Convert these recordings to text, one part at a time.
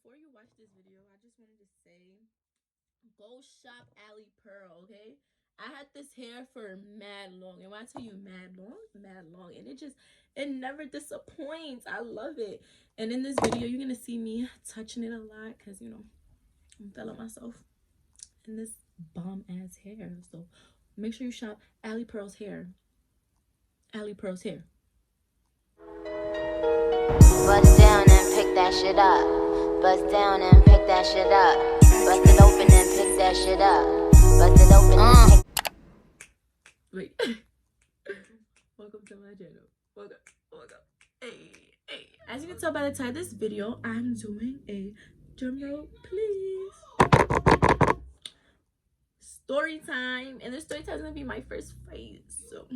before you watch this video, I just wanted to say, go shop ALIPEARL, okay? I had this hair for mad long, and when I tell you mad long, and it never disappoints. I love it. And in this video, you're gonna see me touching it a lot, because I'm feeling myself in this bomb ass hair. So make sure you shop ALIPEARL's hair. ALIPEARL's hair. Bust down and pick that shit up. Bust down and pick that shit up. Bust it open and pick that shit up. Bust it open and pick. Wait. Welcome to my channel. Welcome. Hey. As you can tell by the title of this video, I'm doing a drum roll, please. Story time. And this story time is gonna be my first fight. So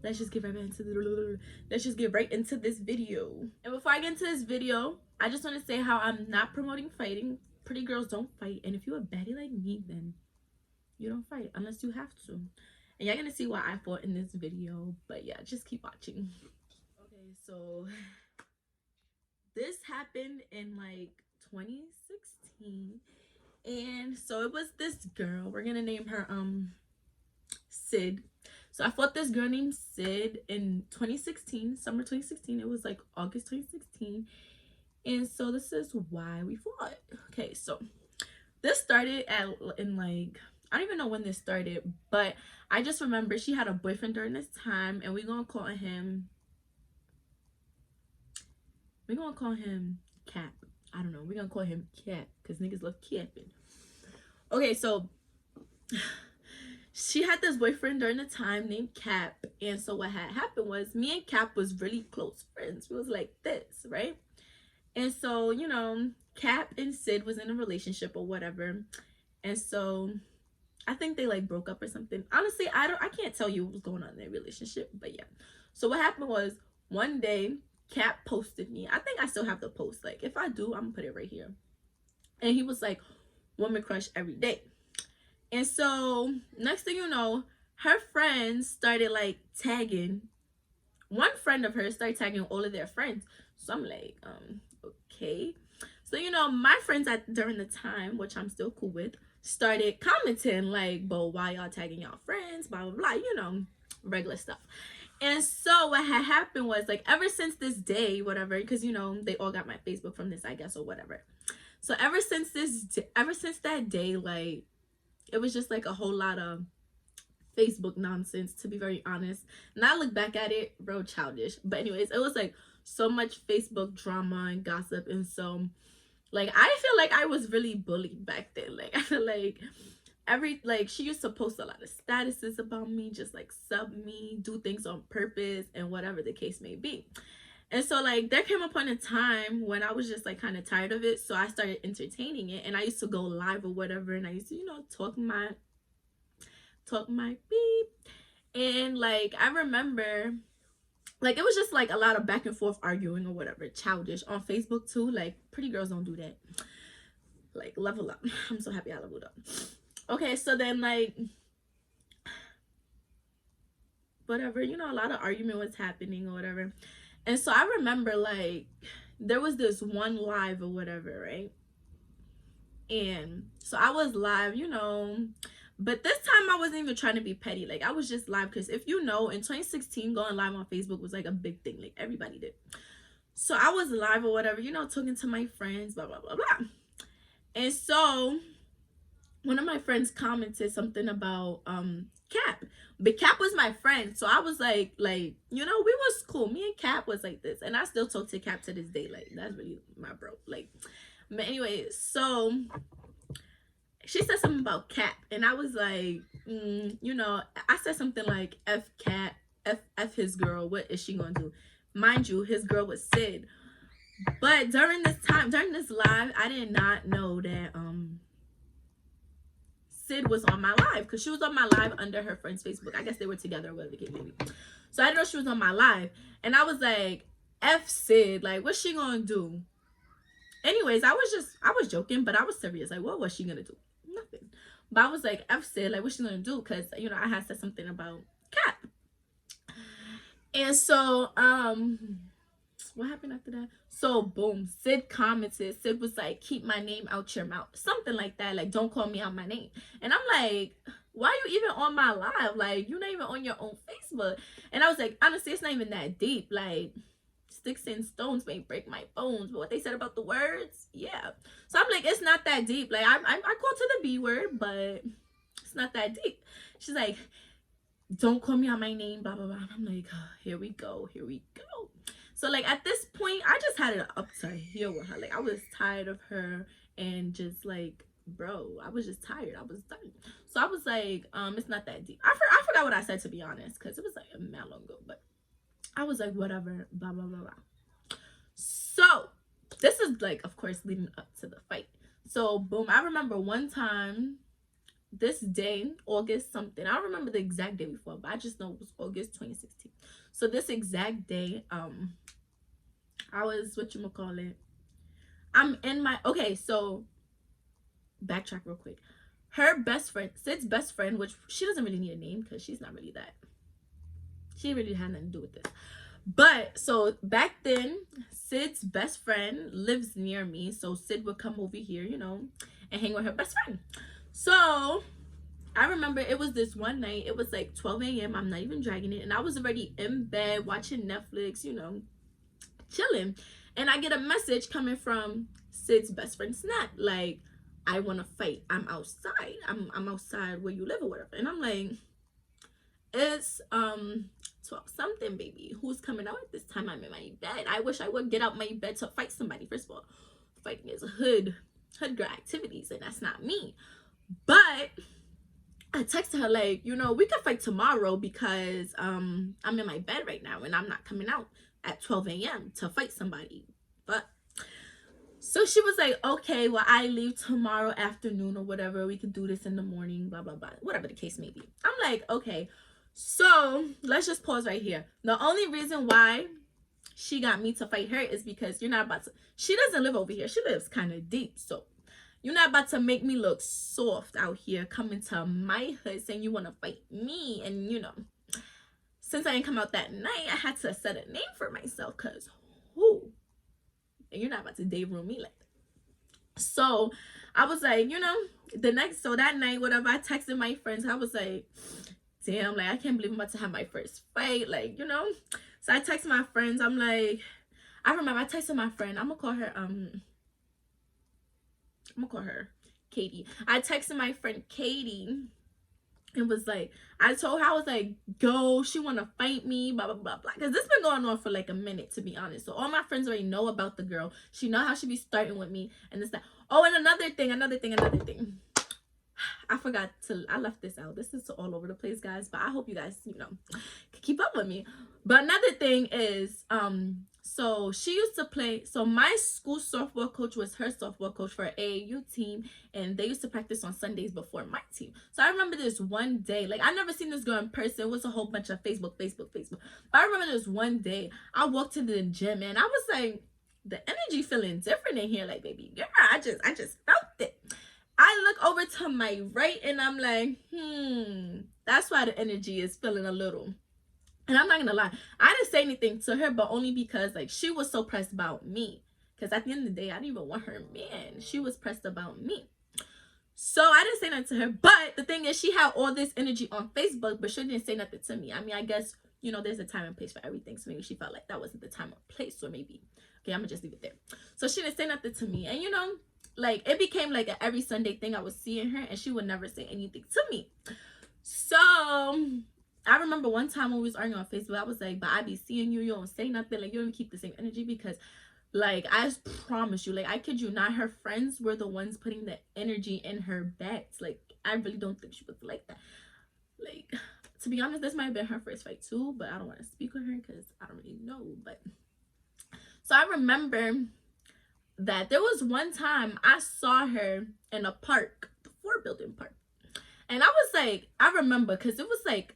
let's just get right into this video. And before I get into this video, I just want to say how I'm not promoting fighting. Pretty girls don't fight, and if you're a baddie like me, then you don't fight unless you have to. And y'all gonna see why I fought in this video, but yeah, just keep watching. Okay, so this happened in like 2016, and so it was this girl, we're gonna name her Sid. So I fought this girl named Sid in 2016, summer 2016. It was like August 2016. And so this is why we fought. Okay, so this started in like, I don't even know when this started, but I just remember she had a boyfriend during this time, and we're gonna call him Cap. I don't know, we're gonna call him Cap because niggas love capping. Okay, so she had this boyfriend during the time named Cap, and so what had happened was me and Cap was really close friends. We was like this, right? And so Cap and Sid was in a relationship or whatever, and so I think they like broke up or something. Honestly, I can't tell you what was going on in their relationship, but yeah. So what happened was, one day Cap posted me. I think I still have the post. Like if I do, I'm gonna put it right here. And he was like, woman crush every day. And so next thing you know, her friends started like tagging. One friend of hers started tagging all of their friends. So I'm like, okay. So my friends during the time, which I'm still cool with, started commenting like, but why y'all tagging y'all friends, blah blah blah, regular stuff. And so what had happened was, like, ever since this day, whatever, because they all got my Facebook from this, I guess, or whatever. So ever since that day, like, it was just like a whole lot of Facebook nonsense, to be very honest. And I look back at it, real childish. But anyways, it was like so much Facebook drama and gossip. And so, like, I feel like I was really bullied back then. Like, I feel like she used to post a lot of statuses about me, just like sub me, do things on purpose, and whatever the case may be. And so, like, there came a point in time when I was just like kind of tired of it, so I started entertaining it. And I used to go live or whatever, and I used to talk my beep. And like, I remember, like, it was just like a lot of back and forth arguing or whatever, childish, on Facebook too. Like, pretty girls don't do that. Like, level up. I'm so happy I leveled up. Okay, so then, like, whatever, a lot of argument was happening or whatever. And so I remember, like, there was this one live or whatever, right? And so I was live, but this time I wasn't even trying to be petty. Like, I was just live because, if in 2016, going live on Facebook was like a big thing. Like, everybody did. So I was live or whatever, talking to my friends, blah blah blah blah. And so one of my friends commented something about Cap, but Cap was my friend. So I was like we was cool. Me and Cap was like this, and I still talk to Cap to this day. Like, that's really my bro. Like, but anyway, so she said something about Cap, and I was like, I said something like, F Cap, F his girl, what is she gonna do? Mind you, his girl was Sid. But during this live, I did not know that Sid was on my live, because she was on my live under her friend's Facebook. I guess they were together or whatever the case may be. So I didn't know she was on my live, and I was like, F Sid, like, what's she gonna do? Anyways, I was joking, but I was serious. Like, what was she gonna do? Nothing. But I was like, F Sid, like, what's she gonna do? Because I had said something about Cap. And so what happened after that? So boom, Sid commented. Sid was like, keep my name out your mouth, something like that, like don't call me out my name. And I'm like, why are you even on my live? Like, you're not even on your own Facebook. And I was like, honestly, it's not even that deep. Like, sticks and stones may break my bones, but what they said about the words, yeah. So I'm like, it's not that deep. Like, I call to the B word, but it's not that deep. She's like, don't call me out my name, blah blah blah. And I'm like, oh, here we go. So like at this point, I just had it up to here with her. Like, I was tired of her, and just like, bro, I was just tired. I was done. So I was like, it's not that deep. I forgot what I said, to be honest, because it was like a man long ago. But I was like, whatever, blah blah blah blah. So this is like, of course, leading up to the fight. So boom, I remember one time, this day, August something, I don't remember the exact day before, but I just know it was August 2016. So this exact day, I was, I'm in my, okay, so backtrack real quick. Her best friend, Sid's best friend, which she doesn't really need a name because she's not really that, she really had nothing to do with this. But so back then, Sid's best friend lives near me, so Sid would come over here, and hang with her best friend. So I remember it was this one night, it was like 12 a.m. I'm not even dragging it, and I was already in bed watching Netflix, chilling. And I get a message coming from Sid's best friend Snap, like, I want to fight. I'm outside. I'm outside where you live or whatever. And I'm like, it's 12 something, baby. Who's coming out at this time? I'm in my bed. I wish I would get out my bed to fight somebody. First of all, fighting is hood girl activities, and that's not me. But I texted her like, we could fight tomorrow because I'm in my bed right now and I'm not coming out at 12 a.m. to fight somebody. But so she was like, okay, well, I leave tomorrow afternoon or whatever. We could do this in the morning, blah, blah, blah. Whatever the case may be. I'm like, okay. So let's just pause right here. The only reason why she got me to fight her is because you're not about to, she doesn't live over here. She lives kind of deep. So you're not about to make me look soft out here coming to my hood saying you want to fight me. And, since I didn't come out that night, I had to set a name for myself because who? And you're not about to day room me like that. So I was like, so that night, whatever, I texted my friends. I was like, damn, like, I can't believe I'm about to have my first fight. Like, So I texted my friends. I'm like, I remember I texted my friend. I'm gonna call her Katie. I texted my friend Katie and was like, I told her, I was like, go, she wanna fight me, blah blah blah blah. Because this been going on for like a minute, to be honest. So all my friends already know about the girl. She know how she be starting with me and this that. Oh, and another thing. I left this out. This is all over the place, guys, but I hope you guys, can keep up with me. But another thing is, so she used to play, so my school softball coach was her softball coach for AAU team, and they used to practice on Sundays before my team. So I remember this one day, like, I never seen this girl in person. It was a whole bunch of Facebook. But I remember this one day, I walked to the gym, and I was like, the energy feeling different in here. Like, baby girl, I just felt it. I look over to my right, and I'm like, that's why the energy is feeling a little. And I'm not gonna lie, I didn't say anything to her, but only because, like, she was so pressed about me. Because at the end of the day, I didn't even want her man. She was pressed about me. So I didn't say nothing to her. But the thing is, she had all this energy on Facebook, but she didn't say nothing to me. I mean, I guess, there's a time and place for everything. So maybe she felt like that wasn't the time or place. Or maybe, okay, I'm gonna just leave it there. So she didn't say nothing to me. And, like, it became like an every Sunday thing. I was seeing her, and she would never say anything to me. So I remember one time when we was arguing on Facebook, I was like, but I be seeing you, you don't say nothing, like, you don't even keep the same energy. Because, like, I promise you, like, I kid you not, her friends were the ones putting the energy in her backs. Like, I really don't think she was like that. Like, to be honest, this might have been her first fight too, but I don't want to speak on her because I don't really know. But so I remember that there was one time I saw her in a park, the 4-building park. And I was like, I remember, because it was like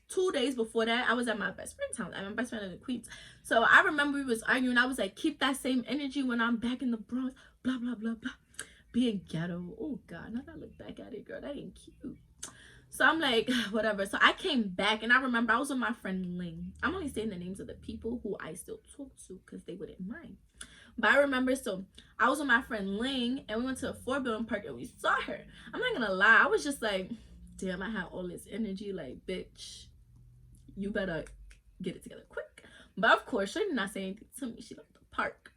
2 days before that, I was at my best friend's house. My best friend in the Queens. So I remember we was arguing. I was like, keep that same energy when I'm back in the Bronx. Blah, blah, blah, blah. Being ghetto. Oh, God. Now that I look back at it, girl, that ain't cute. So I'm like, whatever. So I came back, and I remember I was with my friend Ling. I'm only saying the names of the people who I still talk to because they wouldn't mind. But I remember, so I was with my friend Ling, and we went to a 4 building park, and we saw her. I'm not gonna lie, I was just like, damn, I had all this energy. Like, bitch, you better get it together quick. But of course, she did not say anything to me. She left the park.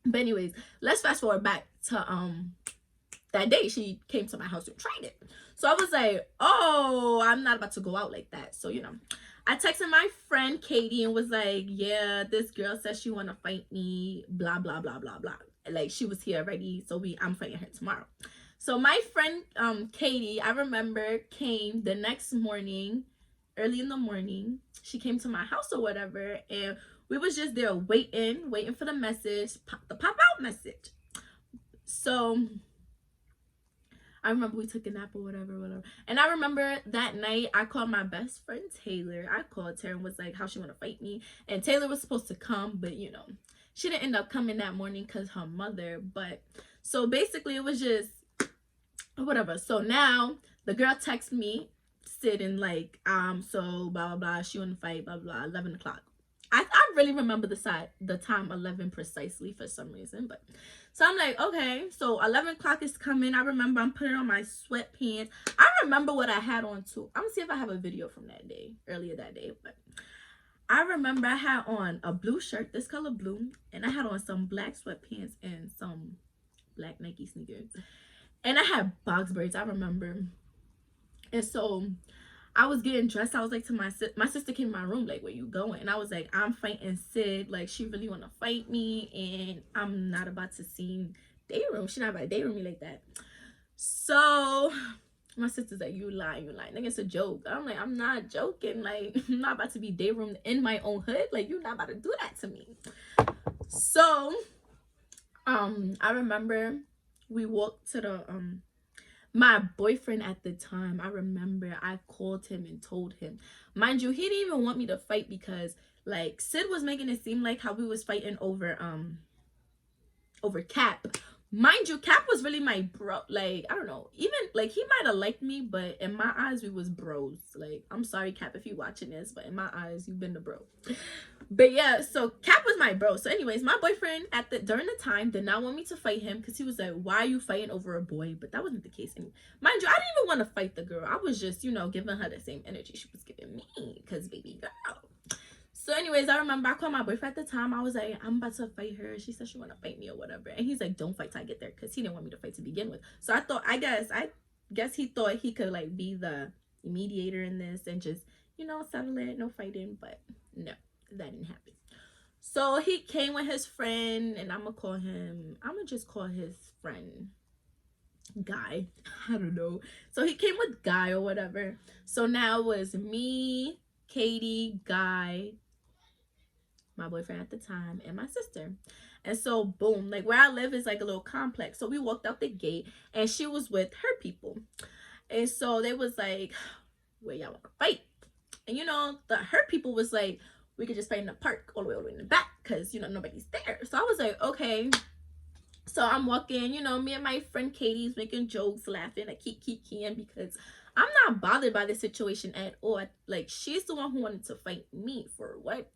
But anyways, let's fast forward back to that day she came to my house to try it. So I was like, oh, I'm not about to go out like that. So, I texted my friend Katie and was like, yeah, this girl says she want to fight me, blah, blah, blah, blah, blah. Like, she was here already, so I'm fighting her tomorrow. So my friend Katie, I remember, came the next morning, early in the morning. She came to my house or whatever, and we was just there waiting for the message, the pop out message. So I remember we took a nap or whatever. And I remember that night I called my best friend Taylor. I called her and was like, how she want to fight me. And Taylor was supposed to come, but she didn't end up coming that morning because her mother. But so basically it was just whatever. So now the girl texts me, sitting like, so blah, blah, blah. She want to fight, blah, blah, 11 o'clock. I really remember the time 11 precisely for some reason. But so I'm like, okay, so 11 o'clock is coming. I remember I'm putting on my sweatpants. I remember what I had on too. I'm gonna see if I have a video from that day, earlier that day. But I remember I had on a blue shirt, this color blue, and I had on some black sweatpants and some black Nike sneakers. And I had box braids, I remember. And so I was getting dressed. I was like to my sister came in my room, like, where you going? And I was like, I'm fighting Sid. Like, she really want to fight me, and I'm not about to see dayroom. She not about to dayroom me like that. So my sister's like, you lying. Like, it's a joke. I'm like, I'm not joking. Like, I'm not about to be dayroomed in my own hood. Like, you're not about to do that to me. So I remember we walked to the my boyfriend at the time. I remember I called him and told him, mind you, he didn't even want me to fight because like Sid was making it seem like how we was fighting over Cap. Mind you, Cap was really my bro. Like, I don't know, even like he might have liked me, but in my eyes we was bros. Like, I'm sorry Cap if you watching this, but in my eyes you've been the bro. But yeah, so Cap was my bro. So anyways, my boyfriend during the time did not want me to fight him because he was like, why are you fighting over a boy? But that wasn't the case. And mind you, I didn't even want to fight the girl. I was just, giving her the same energy she was giving me because baby girl. So anyways, I remember I called my boyfriend at the time. I was like, I'm about to fight her. She said she want to fight me or whatever. And he's like, don't fight till I get there, because he didn't want me to fight to begin with. So I guess he thought he could like be the mediator in this and just, settle it, no fighting. But no, that didn't happen. So he came with his friend, and I'm gonna just call his friend Guy. I don't know. So he came with Guy or whatever. So now it was me, Katie, Guy, my boyfriend at the time, and my sister. And so boom, like where I live is like a little complex. So we walked out the gate, and she was with her people. And so they was like, where y'all want to fight? And her people was like, we could just fight in the park all the way in the back, because nobody's there. So I was like, okay. So I'm walking, me and my friend Katie's making jokes, laughing, I keep because I'm not bothered by the situation at all. Like, she's the one who wanted to fight me for what?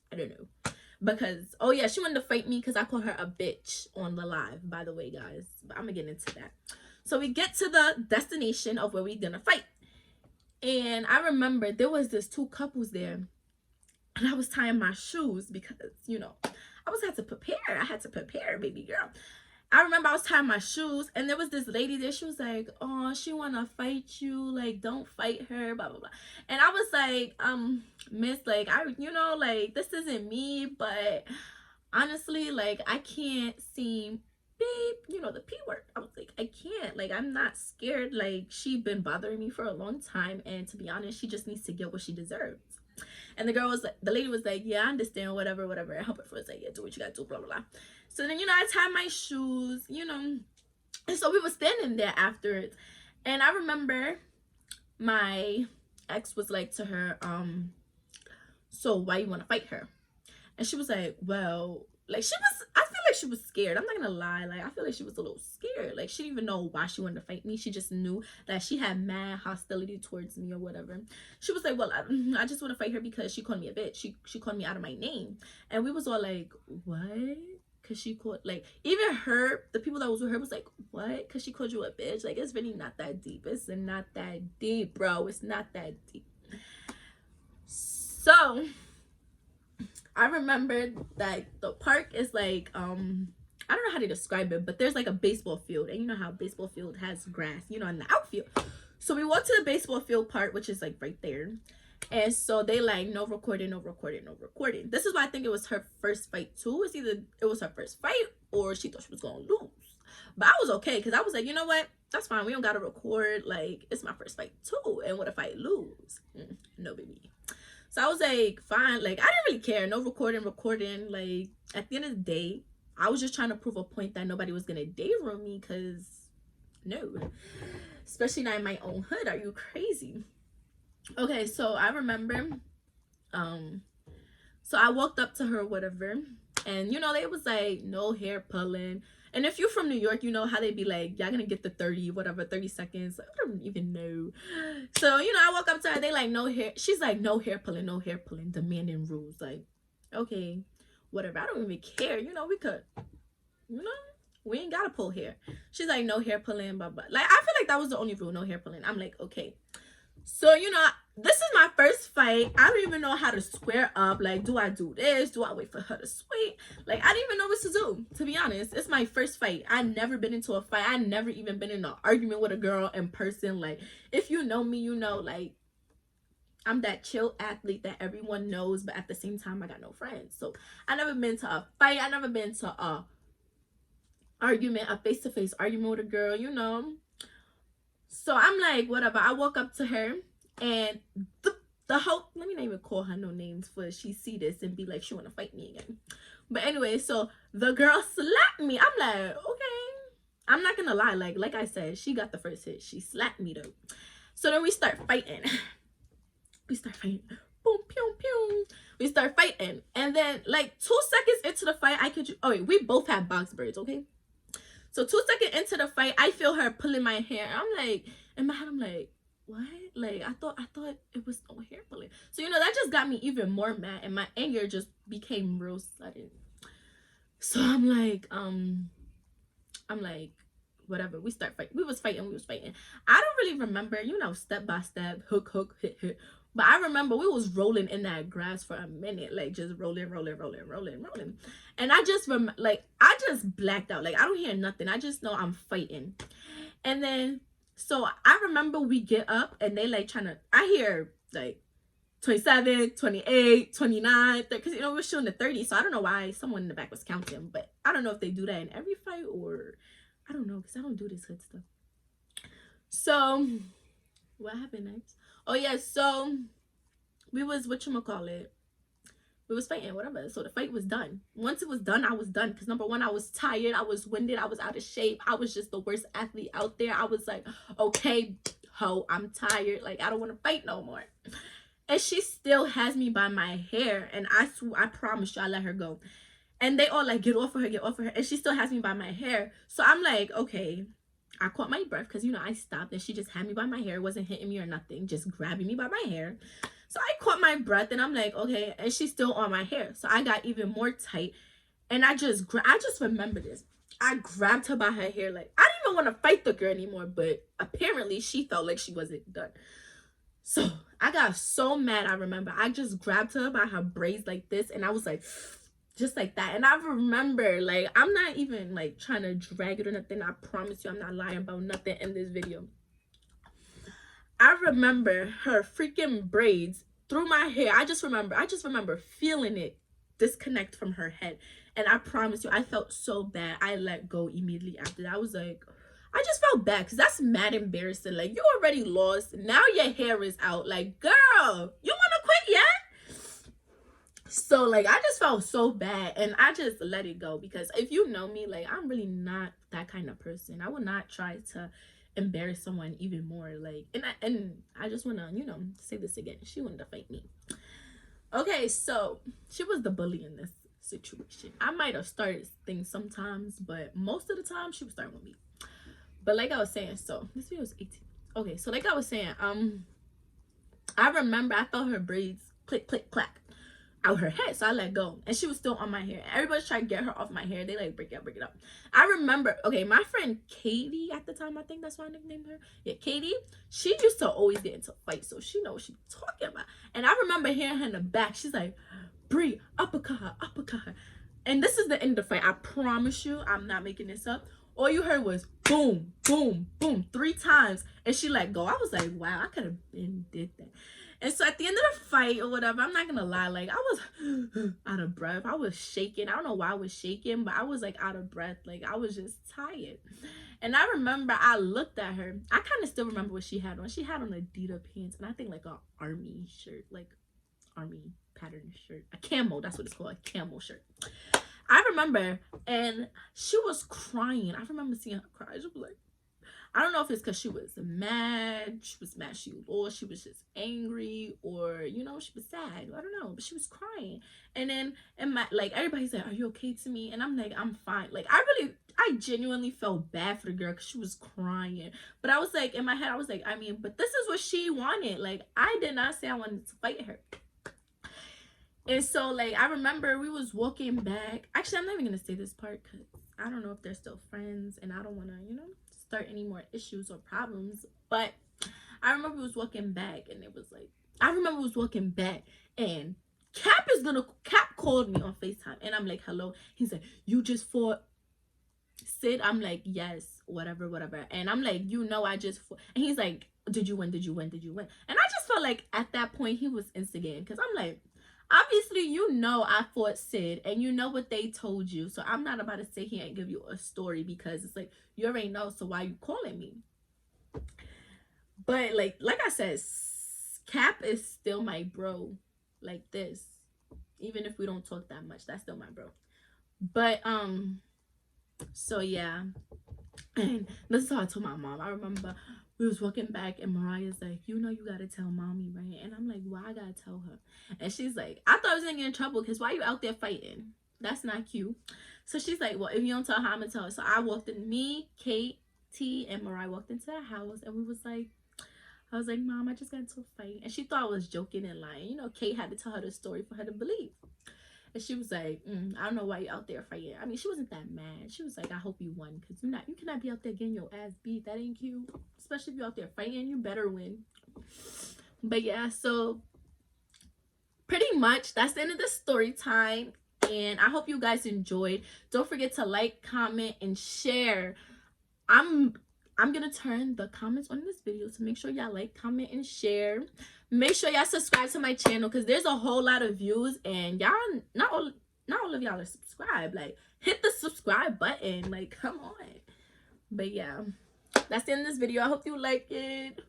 I don't know. Because, oh yeah, she wanted to fight me because I called her a bitch on the live, by the way, guys. But I'm gonna get into that. So we get to the destination of where we're gonna fight. And I remember there was this 2 couples there. And I was tying my shoes because, I had to prepare, baby girl. I remember I was tying my shoes, and there was this lady there. She was like, oh, she want to fight you. Like, don't fight her, blah, blah, blah. And I was like, miss, like, like, this isn't me. But honestly, like, I can't seem, babe, the P word. I was like, I can't. Like, I'm not scared. Like, she been bothering me for a long time. And to be honest, she just needs to get what she deserves. And the lady was like, yeah, I understand, whatever. And help her for was like, yeah, do what you gotta do, blah, blah, blah. So then, I tied my shoes, and so we were standing there afterwards. And I remember my ex was like to her, so why you want to fight her? And she was like, well, like I feel like she was scared. I'm not gonna lie. Like I feel like she was a little scared. Like she didn't even know why she wanted to fight me. She just knew that she had mad hostility towards me or whatever. She was like, well, I just want to fight her because she called me a bitch. She called me out of my name. And we was all like, what? Cause she called, like, even her, the people that was with her was like, what? Cause she called you a bitch? Like, it's really not that deep. It's not that deep, bro. It's not that deep. So I remember that the park is like, I don't know how to describe it, but there's like a baseball field, and you know how baseball field has grass, you know, in the outfield. So we walked to the baseball field part, which is like right there. And so they like, no recording, no recording, no recording. This is why I think it was her first fight too. It's either it was her first fight or she thought she was gonna lose. But I was okay because I was like, you know what? That's fine. We don't gotta record. Like, it's my first fight too. And what if I lose? No, baby. So I was like, fine. Like, I didn't really care. No recording. Like, at the end of the day, I was just trying to prove a point that nobody was gonna day room me, because no. Especially not in my own hood. Are you crazy? Okay, so I remember, so I walked up to her, whatever, and you know, they was like, no hair pulling. And if you're from New York, you know how they be like, y'all gonna get the 30, whatever, 30 seconds. I don't even know. So, you know, I walk up to her, they like, no hair. She's like, no hair pulling, no hair pulling, demanding rules. Like, okay, whatever. I don't even care. You know, we could, you know, we ain't gotta pull hair. She's like, no hair pulling, blah, blah. Like, I feel like that was the only rule, no hair pulling. I'm like, okay. So, you know, this is my first fight. I don't even know how to square up. Like, do I do this? Do I wait for her to swing? Like, I didn't even know what to do, to be honest. It's my first fight. I never been into a fight. I never even been in an argument with a girl in person. Like, if you know me, you know, like, I'm that chill athlete that everyone knows, but at the same time, I got no friends. So, I never been to a fight. I never been to a argument, a face-to-face argument with a girl, you know. So I'm like, whatever. I walk up to her, and the whole, let me not even call her no names for she see this and be like, she want to fight me again. But anyway, so the girl slapped me. I'm like, okay. I'm not gonna lie. Like I said, she got the first hit. She slapped me though. So then we start fighting. Boom, pew, pew. We start fighting. And then like 2 seconds into the fight, oh wait, we both have box braids, okay? So 2 seconds into the fight, I feel her pulling my hair. I'm like, in my head, I'm like, what? Like, I thought it was no hair pulling. So, you know, that just got me even more mad, and my anger just became real sudden. So I'm like, whatever. We was fighting. I don't really remember, you know, step by step, hook, hit. But I remember we was rolling in that grass for a minute, like just rolling. And I just I just blacked out. Like, I don't hear nothing. I just know I'm fighting. And then, so I remember we get up and they like I hear like 27, 28, 29, because, you know, we're shooting the 30. So I don't know why someone in the back was counting, but I don't know if they do that in every fight, or I don't know, because I don't do this good stuff. So what happened next? Oh yeah, so we was, whatchamacallit, we was fighting, whatever. So the fight was done. Once it was done, I was done. Because number one, I was tired. I was winded. I was out of shape. I was just the worst athlete out there. I was like, okay, ho, I'm tired. Like, I don't want to fight no more. And she still has me by my hair. And I promise you, I let her go. And they all like, get off of her. And she still has me by my hair. So I'm like, okay. I caught my breath because, you know, I stopped and she just had me by my hair. Wasn't hitting me or nothing. Just grabbing me by my hair. So I caught my breath and I'm like, okay. And she's still on my hair. So I got even more tight. And I just remember this. I grabbed her by her hair. Like, I didn't even want to fight the girl anymore. But apparently she felt like she wasn't done. So I got so mad. I remember I just grabbed her by her braids like this. And I was like, just like that. And I remember, like, I'm not even like trying to drag it or nothing. I promise you, I'm not lying about nothing in this video. I remember her freaking braids through my hair. I just remember feeling it disconnect from her head. And I promise you, I felt so bad. I let go immediately after that. I was like, I just felt bad because that's mad embarrassing. Like, you already lost. Now your hair is out. Like, girl, you want to quit yet? So, like, I just felt so bad, and I just let it go, because if you know me, like, I'm really not that kind of person. I would not try to embarrass someone even more. Like, and I just want to, you know, say this again. She wanted to fight me. Okay, so she was the bully in this. situation. I might have started things sometimes, but most of the time she was starting with me. But like I was saying, so this video is 18. Okay, so like I was saying, I remember I felt her braids click, click, clack out her head, so I let go, and she was still on my hair. Everybody's trying to get her off my hair. They like break it up. I remember, okay, my friend Katie at the time, I think that's why I nicknamed her. Yeah, Katie. She used to always get into fights, so she knows what she's talking about. And I remember hearing her in the back. She's like, "Bree, uppercut her, uppercut her." And this is the end of the fight. I promise you, I'm not making this up. All you heard was boom, boom, boom, 3 times, and she let go. I was like, wow, I could have been did that. And so at the end of the fight or whatever, I'm not gonna lie, like I was out of breath. I was shaking. I don't know why I was shaking, but I was like out of breath. Like I was just tired. And I remember I looked at her. I kind of still remember what she had on. She had on Adidas pants and I think like a army shirt, like army pattern shirt, a camo. That's what it's called, a camo shirt. I remember, and she was crying. I remember seeing her cry. She was like, I don't know if it's because she was mad she lost, she was just angry, or you know, she was sad. I don't know, but she was crying. And then in my, like, everybody said, "Are you okay?" to me, and I'm like, I'm fine. Like I genuinely felt bad for the girl because she was crying. But I was like, in my head, I was like, I mean, but this is what she wanted. Like, I did not say I wanted to fight her. And so, like, I remember we was walking back. Actually, I'm not even gonna say this part because I don't know if they're still friends, and I don't want to, you know, start any more issues or problems. But I remember we was walking back, and it was like, I remember we was walking back, and Cap called me on FaceTime, and I'm like, hello. He's like, you just fought Sid? I'm like, yes, whatever. And I'm like, you know, I just fought. And he's like, did you win? And I just felt like at that point he was instigating, because I'm like, obviously, you know I fought Sid, and you know what they told you. So I'm not about to sit here and give you a story, because it's like, you already know, so why you calling me? But like I said, Cap is still my bro. Like this. Even if we don't talk that much, that's still my bro. But so yeah. And this is how I told my mom. I remember we was walking back, and Mariah's like, you know, you gotta tell mommy, right? And I'm like, why I gotta tell her? And she's like, I thought I was gonna get in trouble, because why you out there fighting? That's not cute. So she's like, well, if you don't tell her, I'm gonna tell her. So I walked in, me, Kate, T, and Mariah walked into the house, and we was like, I was like, Mom, I just got into a fight. And she thought I was joking and lying. You know, Kate had to tell her the story for her to believe. And she was like, I don't know why you out there fighting. I mean, she wasn't that mad. She was like, I hope you won, because you cannot be out there getting your ass beat. That ain't cute. Especially if you're out there fighting, you better win. But yeah, so pretty much that's the end of the story time. And I hope you guys enjoyed. Don't forget to like, comment, and share. I'm gonna turn the comments on this video, so make sure y'all like, comment, and share. Make sure y'all subscribe to my channel, because there's a whole lot of views, and y'all not all of y'all are subscribed. Like, hit the subscribe button, like, come on. But yeah, that's the end of this video. I hope you like it.